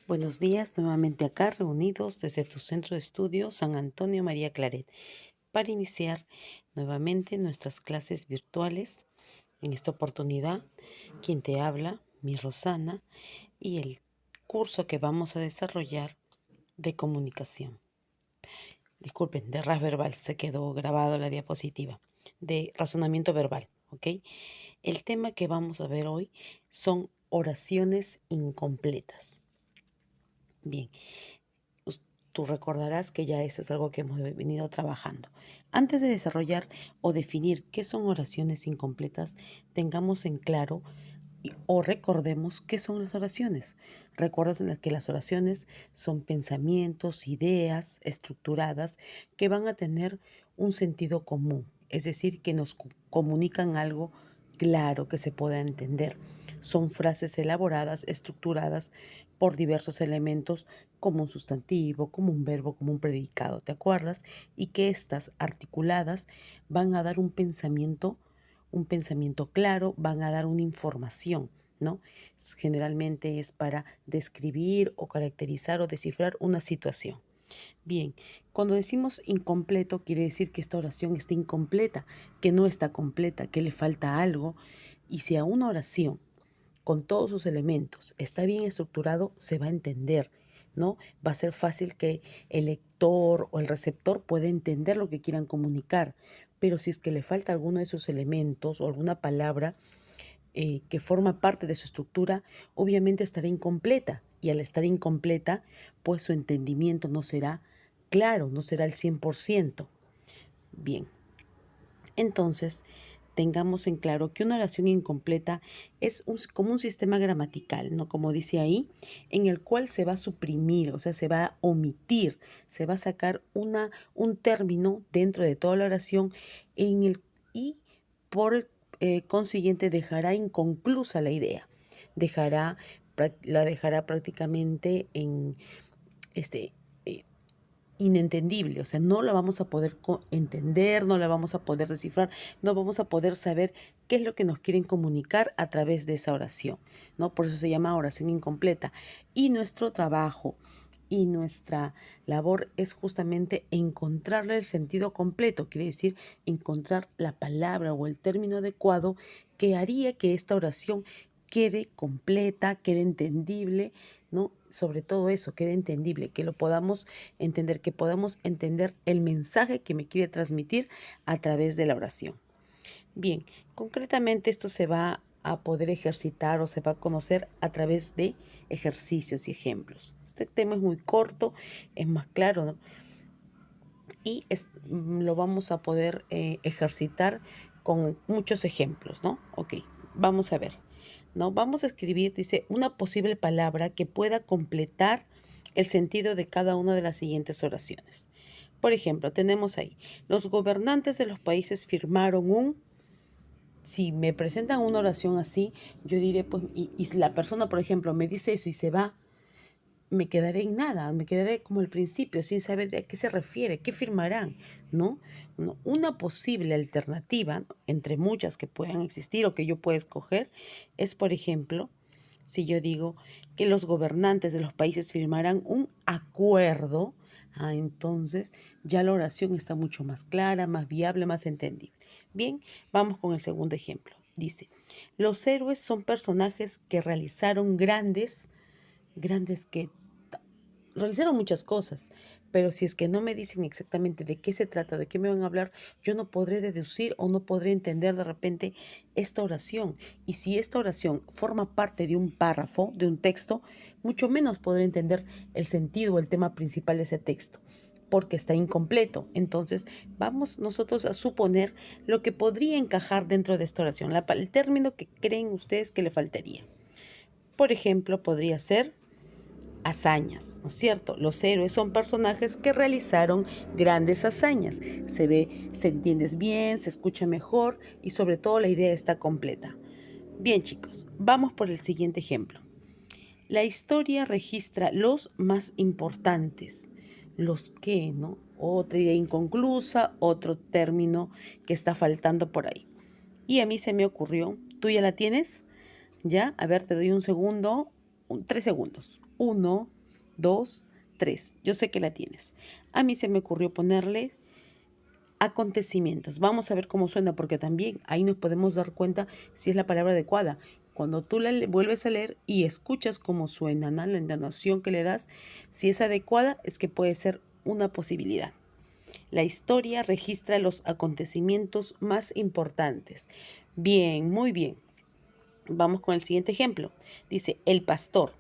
Buenos días, nuevamente acá reunidos desde tu centro de estudio San Antonio María Claret para iniciar nuevamente nuestras clases virtuales. En esta oportunidad, quien te habla, mi Rosana, y el curso que vamos a desarrollar de comunicación. Disculpen, de RAS verbal, se quedó grabado la diapositiva, de razonamiento verbal, ¿ok? El tema que vamos a ver hoy son oraciones incompletas. Bien, tú recordarás que ya eso es algo que hemos venido trabajando. Antes de desarrollar o definir qué son oraciones incompletas, tengamos en claro o recordemos qué son las oraciones. Recuerdas que las oraciones son pensamientos, ideas estructuradas que van a tener un sentido común, es decir, que nos comunican algo claro que se pueda entender. Son frases elaboradas, estructuradas por diversos elementos como un sustantivo, como un verbo, como un predicado, ¿te acuerdas? Y que estas articuladas van a dar un pensamiento claro, van a dar una información, ¿no? Generalmente es para describir o caracterizar o descifrar una situación. Bien, cuando decimos incompleto quiere decir que esta oración está incompleta, que no está completa, que le falta algo. Y si a una oración con todos sus elementos está bien estructurado, se va a entender, ¿no? Va a ser fácil que el lector o el receptor pueda entender lo que quieran comunicar. Pero si es que le falta alguno de sus elementos o alguna palabra que forma parte de su estructura, obviamente estará incompleta. Y al estar incompleta, pues su entendimiento no será claro, no será al 100%. Bien, entonces, tengamos en claro que una oración incompleta es como un sistema gramatical, ¿no? Como dice ahí, en el cual se va a suprimir, o sea, se va a omitir, se va a sacar un término dentro de toda la oración y por consiguiente dejará inconclusa la idea, la dejará prácticamente en este, eh, inentendible, o sea, no la vamos a poder entender, no la vamos a poder descifrar, no vamos a poder saber qué es lo que nos quieren comunicar a través de esa oración, ¿no? Por eso se llama oración incompleta. Y nuestro trabajo y nuestra labor es justamente encontrarle el sentido completo, quiere decir encontrar la palabra o el término adecuado que haría que esta oración quede completa, quede entendible, ¿no? Sobre todo eso, quede entendible, que lo podamos entender, que podamos entender el mensaje que me quiere transmitir a través de la oración. Bien, concretamente esto se va a poder ejercitar o se va a conocer a través de ejercicios y ejemplos. Este tema es muy corto, es más claro, ¿no? Y lo vamos a poder ejercitar con muchos ejemplos, ¿no? Ok, vamos a ver, ¿no? Vamos a escribir, dice, una posible palabra que pueda completar el sentido de cada una de las siguientes oraciones. Por ejemplo, tenemos ahí, los gobernantes de los países firmaron si me presentan una oración así, yo diré, pues, y la persona, por ejemplo, me dice eso y se va, me quedaré en nada, me quedaré como al principio, sin saber a qué se refiere, qué firmarán, ¿no? Una posible alternativa, ¿no?, entre muchas que puedan existir o que yo pueda escoger, es, por ejemplo, si yo digo que los gobernantes de los países firmarán un acuerdo, entonces ya la oración está mucho más clara, más viable, más entendible. Bien, vamos con el segundo ejemplo. Dice, los héroes son personajes que realizaron grandes que realizaron muchas cosas, pero si es que no me dicen exactamente de qué se trata, de qué me van a hablar, yo no podré deducir o no podré entender de repente esta oración. Y si esta oración forma parte de un párrafo, de un texto, mucho menos podré entender el sentido o el tema principal de ese texto, porque está incompleto. Entonces, vamos nosotros a suponer lo que podría encajar dentro de esta oración, el término que creen ustedes que le faltaría. Por ejemplo, podría ser hazañas, ¿no es cierto? Los héroes son personajes que realizaron grandes hazañas. Se entiende bien, se escucha mejor y sobre todo la idea está completa. Bien, chicos, vamos por el siguiente ejemplo. La historia registra los más importantes, los que, ¿no? Otra idea inconclusa, otro término que está faltando por ahí. Y a mí se me ocurrió, ¿tú ya la tienes? ¿Ya? A ver, te doy un segundo, 3 segundos. 1, 2, 3. Yo sé que la tienes. A mí se me ocurrió ponerle acontecimientos. Vamos a ver cómo suena, porque también ahí nos podemos dar cuenta si es la palabra adecuada. Cuando tú la vuelves a leer y escuchas cómo suena, ¿no? La entonación que le das, si es adecuada, es que puede ser una posibilidad. La historia registra los acontecimientos más importantes. Bien, muy bien. Vamos con el siguiente ejemplo. Dice, el pastor,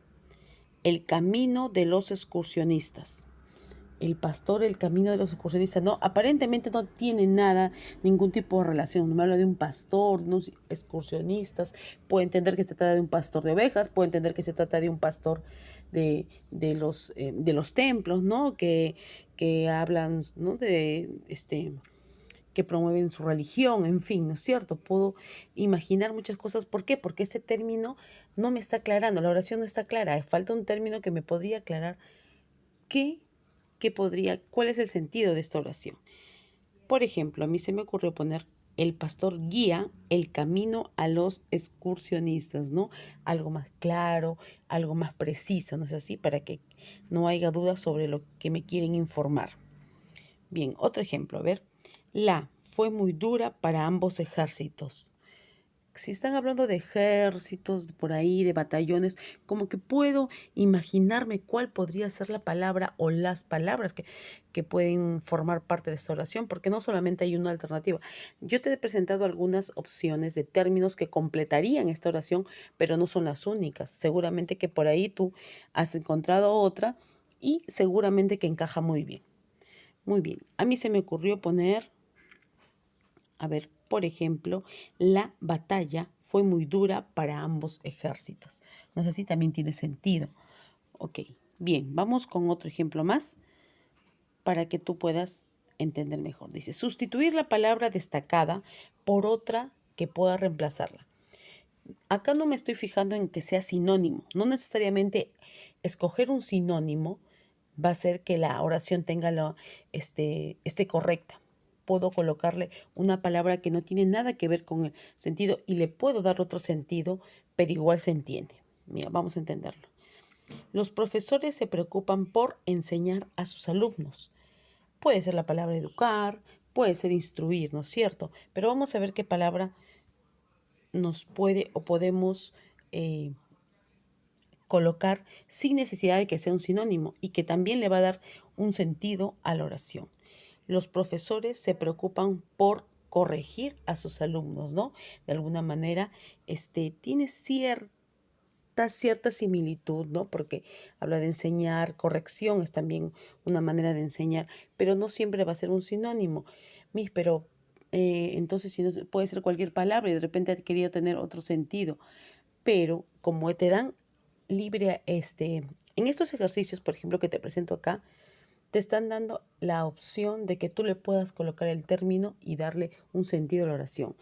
el camino de los excursionistas. El pastor, el camino de los excursionistas. No, aparentemente no tiene nada, ningún tipo de relación. No me habla de un pastor, unos excursionistas. Puede entender que se trata de un pastor de ovejas, puede entender que se trata de un pastor de los templos, ¿no? Que hablan, ¿no? Que promueven su religión, en fin, ¿no es cierto? Puedo imaginar muchas cosas. ¿Por qué? Porque este término no me está aclarando, la oración no está clara. Falta un término que me podría aclarar cuál es el sentido de esta oración. Por ejemplo, a mí se me ocurrió poner el pastor guía el camino a los excursionistas, ¿no? Algo más claro, algo más preciso, ¿no es así? Para que no haya dudas sobre lo que me quieren informar. Bien, otro ejemplo, a ver. La fue muy dura para ambos ejércitos. Si están hablando de ejércitos por ahí, de batallones, como que puedo imaginarme cuál podría ser la palabra o las palabras que pueden formar parte de esta oración, porque no solamente hay una alternativa. Yo te he presentado algunas opciones de términos que completarían esta oración, pero no son las únicas. Seguramente que por ahí tú has encontrado otra y seguramente que encaja muy bien. Muy bien, a mí se me ocurrió poner, a ver, por ejemplo, la batalla fue muy dura para ambos ejércitos. No sé si también tiene sentido. Ok, bien, vamos con otro ejemplo más para que tú puedas entender mejor. Dice, sustituir la palabra destacada por otra que pueda reemplazarla. Acá no me estoy fijando en que sea sinónimo. No necesariamente escoger un sinónimo va a hacer que la oración tenga esté correcta. Puedo colocarle una palabra que no tiene nada que ver con el sentido y le puedo dar otro sentido, pero igual se entiende. Mira, vamos a entenderlo. Los profesores se preocupan por enseñar a sus alumnos. Puede ser la palabra educar, puede ser instruir, ¿no es cierto? Pero vamos a ver qué palabra nos puede o podemos colocar sin necesidad de que sea un sinónimo y que también le va a dar un sentido a la oración. Los profesores se preocupan por corregir a sus alumnos, ¿no? De alguna manera, tiene cierta similitud, ¿no? Porque habla de enseñar, corrección es también una manera de enseñar, pero no siempre va a ser un sinónimo. Pero entonces si no, puede ser cualquier palabra y de repente ha querido tener otro sentido. Pero como te dan libre, en estos ejercicios, por ejemplo, que te presento acá, te están dando la opción de que tú le puedas colocar el término y darle un sentido a la oración.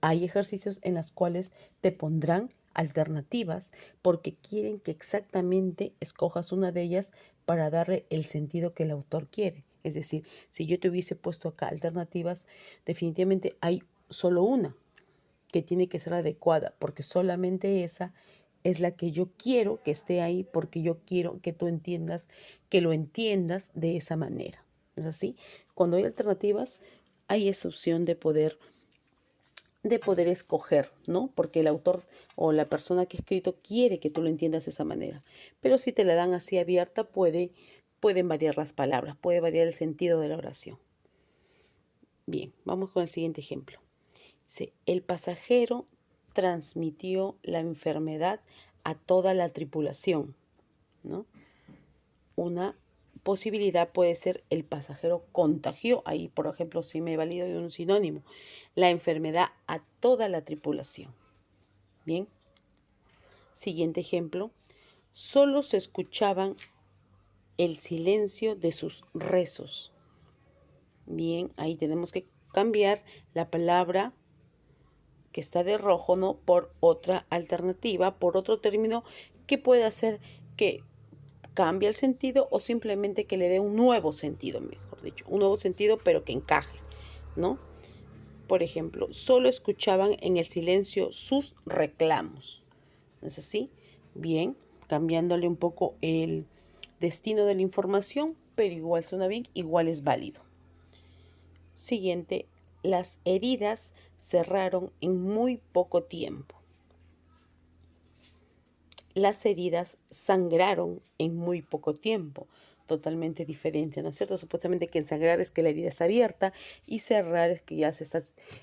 Hay ejercicios en los cuales te pondrán alternativas porque quieren que exactamente escojas una de ellas para darle el sentido que el autor quiere. Es decir, si yo te hubiese puesto acá alternativas, definitivamente hay solo una que tiene que ser adecuada, porque solamente esa es la que yo quiero que esté ahí, porque yo quiero que tú entiendas, que lo entiendas de esa manera. ¿Es así? Cuando hay alternativas, hay esa opción de poder escoger, ¿no? Porque el autor o la persona que ha escrito quiere que tú lo entiendas de esa manera. Pero si te la dan así abierta, pueden variar las palabras, puede variar el sentido de la oración. Bien, vamos con el siguiente ejemplo. Dice, el pasajero transmitió la enfermedad a toda la tripulación, ¿no? Una posibilidad puede ser el pasajero contagió, ahí por ejemplo si me valido de un sinónimo, la enfermedad a toda la tripulación. Bien, siguiente ejemplo, solo se escuchaban el silencio de sus rezos. Bien, ahí tenemos que cambiar la palabra que está de rojo, ¿no? Por otra alternativa, por otro término que puede hacer que cambie el sentido o simplemente que le dé un nuevo sentido, mejor dicho, un nuevo sentido pero que encaje, ¿no? Por ejemplo, solo escuchaban en el silencio sus reclamos. ¿No es así? Bien, cambiándole un poco destino de la información, pero igual suena bien, igual es válido. Siguiente, las heridas cerraron en muy poco tiempo. Las heridas sangraron en muy poco tiempo. Totalmente diferente, ¿no es cierto? Supuestamente que sangrar es que la herida está abierta y cerrar es que ya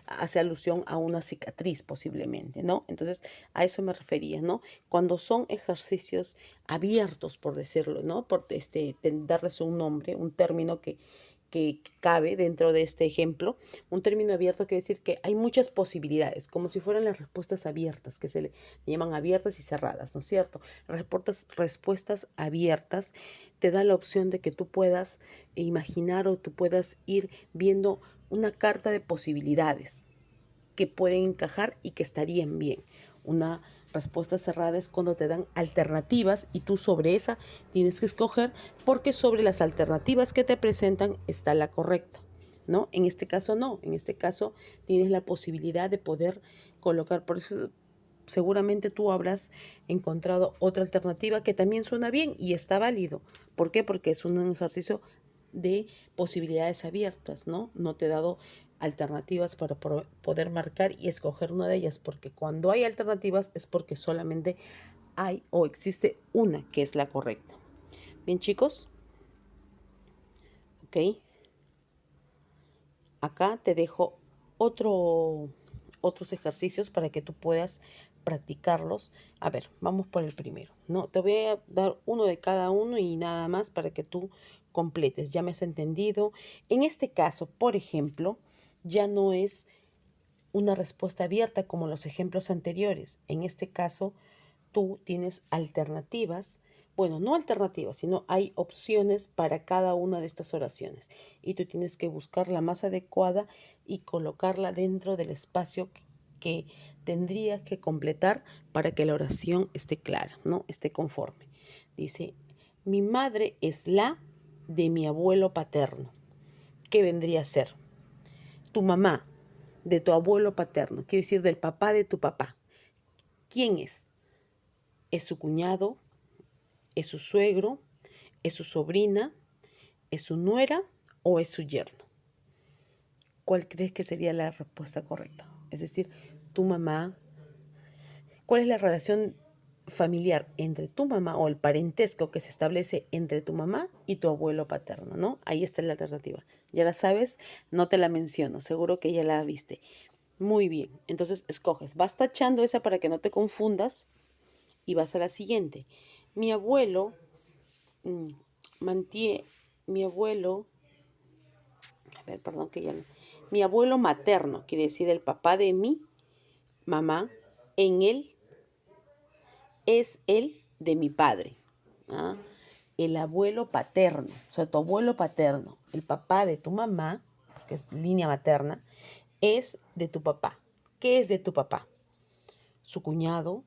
hace alusión a una cicatriz posiblemente, ¿no? Entonces, a eso me refería, ¿no? Cuando son ejercicios abiertos, por decirlo, ¿no? Por darles un nombre, un término que cabe dentro de este ejemplo. Un término abierto quiere decir que hay muchas posibilidades, como si fueran las respuestas abiertas, que se le llaman abiertas y cerradas, ¿no es cierto? Respuestas abiertas te da la opción de que tú puedas imaginar o tú puedas ir viendo una carta de posibilidades que pueden encajar y que estarían bien. Una respuesta cerrada es cuando te dan alternativas y tú sobre esa tienes que escoger porque sobre las alternativas que te presentan está la correcta, ¿no? En este caso no, en este caso tienes la posibilidad de poder colocar, por eso seguramente tú habrás encontrado otra alternativa que también suena bien y está válido. ¿Por qué? Porque es un ejercicio de posibilidades abiertas, ¿no? No te he dado alternativas para poder marcar y escoger una de ellas, porque cuando hay alternativas es porque solamente hay o existe una que es la correcta. Bien, chicos. Ok. Acá te dejo otros ejercicios para que tú puedas practicarlos. A ver, vamos por el primero. No, te voy a dar uno de cada uno y nada más para que tú completes. Ya me has entendido. En este caso, por ejemplo, ya no es una respuesta abierta como los ejemplos anteriores. En este caso, tú tienes alternativas. Bueno, no alternativas, sino hay opciones para cada una de estas oraciones. Y tú tienes que buscar la más adecuada y colocarla dentro del espacio que tendrías que completar para que la oración esté clara, ¿no? Esté conforme. Dice, mi madre es la de mi abuelo paterno. ¿Qué vendría a ser? Tu mamá, de tu abuelo paterno, quiere decir del papá de tu papá. ¿Quién es? ¿Es su cuñado? ¿Es su suegro? ¿Es su sobrina? ¿Es su nuera o es su yerno? ¿Cuál crees que sería la respuesta correcta? Es decir, tu mamá, ¿cuál es la relación familiar entre tu mamá o el parentesco que se establece entre tu mamá y tu abuelo paterno, ¿no? Ahí está la alternativa. Ya la sabes, no te la menciono, seguro que ya la viste. Muy bien, entonces escoges, vas tachando esa para que no te confundas y vas a la siguiente. Mi abuelo mantiene, mi abuelo, a ver, perdón que ya no. Mi abuelo materno, quiere decir el papá de mi mamá, en él es el de mi padre. ¿Ah? El abuelo paterno, o sea, tu abuelo paterno, el papá de tu mamá, que es línea materna, es de tu papá. ¿Qué es de tu papá? Su cuñado,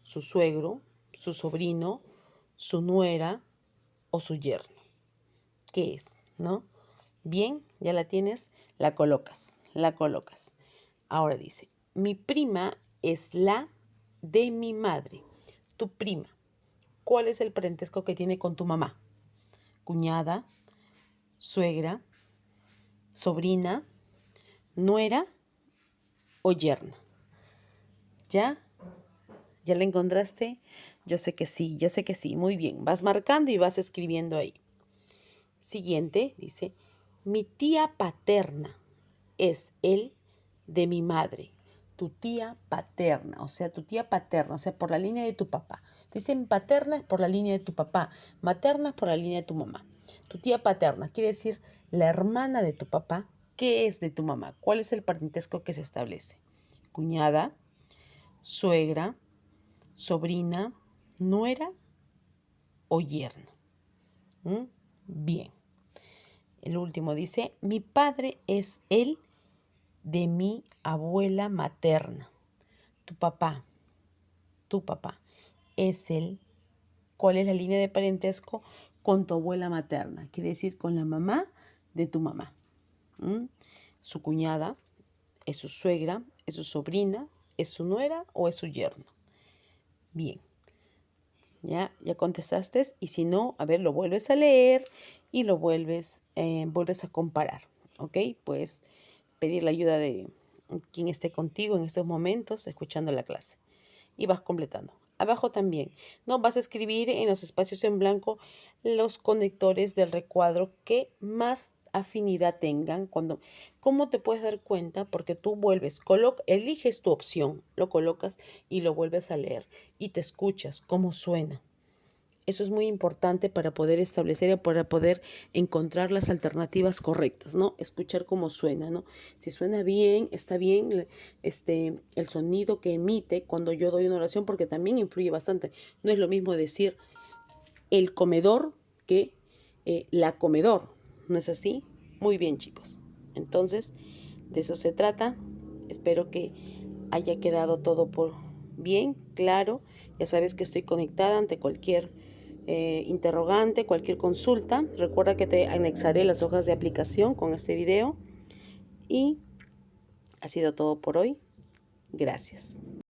su suegro, su sobrino, su nuera o su yerno. ¿Qué es? ¿No? Bien, ya la tienes, la colocas, la colocas. Ahora dice, mi prima es la de mi madre. Tu prima, ¿cuál es el parentesco que tiene con tu mamá? Cuñada, suegra, sobrina, nuera o yerna. ¿Ya? ¿Ya la encontraste? Yo sé que sí, yo sé que sí. Muy bien, vas marcando y vas escribiendo ahí. Siguiente, dice, mi tía paterna es el de mi madre. Tu tía paterna, o sea, tu tía paterna, o sea, por la línea de tu papá. Dicen paterna es por la línea de tu papá, materna es por la línea de tu mamá. Tu tía paterna quiere decir la hermana de tu papá. ¿Qué es de tu mamá? ¿Cuál es el parentesco que se establece? Cuñada, suegra, sobrina, nuera o yerno. ¿Mm? Bien. El último dice, mi padre es el de mi abuela materna. Tu papá, tu papá, es el, ¿cuál es la línea de parentesco? Con tu abuela materna, quiere decir con la mamá de tu mamá. ¿Mm? Su cuñada, es su suegra, es su sobrina, es su nuera o es su yerno. Bien. Ya contestaste. Y si no, a ver, lo vuelves a leer y lo vuelves a comparar. ¿Ok? Puedes pedir la ayuda de quien esté contigo en estos momentos escuchando la clase. Y vas completando. Abajo también, ¿no? Vas a escribir en los espacios en blanco los conectores del recuadro que más afinidad tengan. ¿Cómo te puedes dar cuenta? Porque tú eliges tu opción, lo colocas y lo vuelves a leer y te escuchas cómo suena. Eso es muy importante para poder establecer y para poder encontrar las alternativas correctas, ¿no? Escuchar cómo suena, ¿no? Si suena bien, está bien el sonido que emite cuando yo doy una oración, porque también influye bastante. No es lo mismo decir el comedor que la comedor, ¿no es así? Muy bien, chicos. Entonces, de eso se trata. Espero que haya quedado todo por bien, claro. Ya sabes que estoy conectada ante cualquier interrogante, cualquier consulta. Recuerda que te anexaré las hojas de aplicación con este video. Y ha sido todo por hoy. Gracias.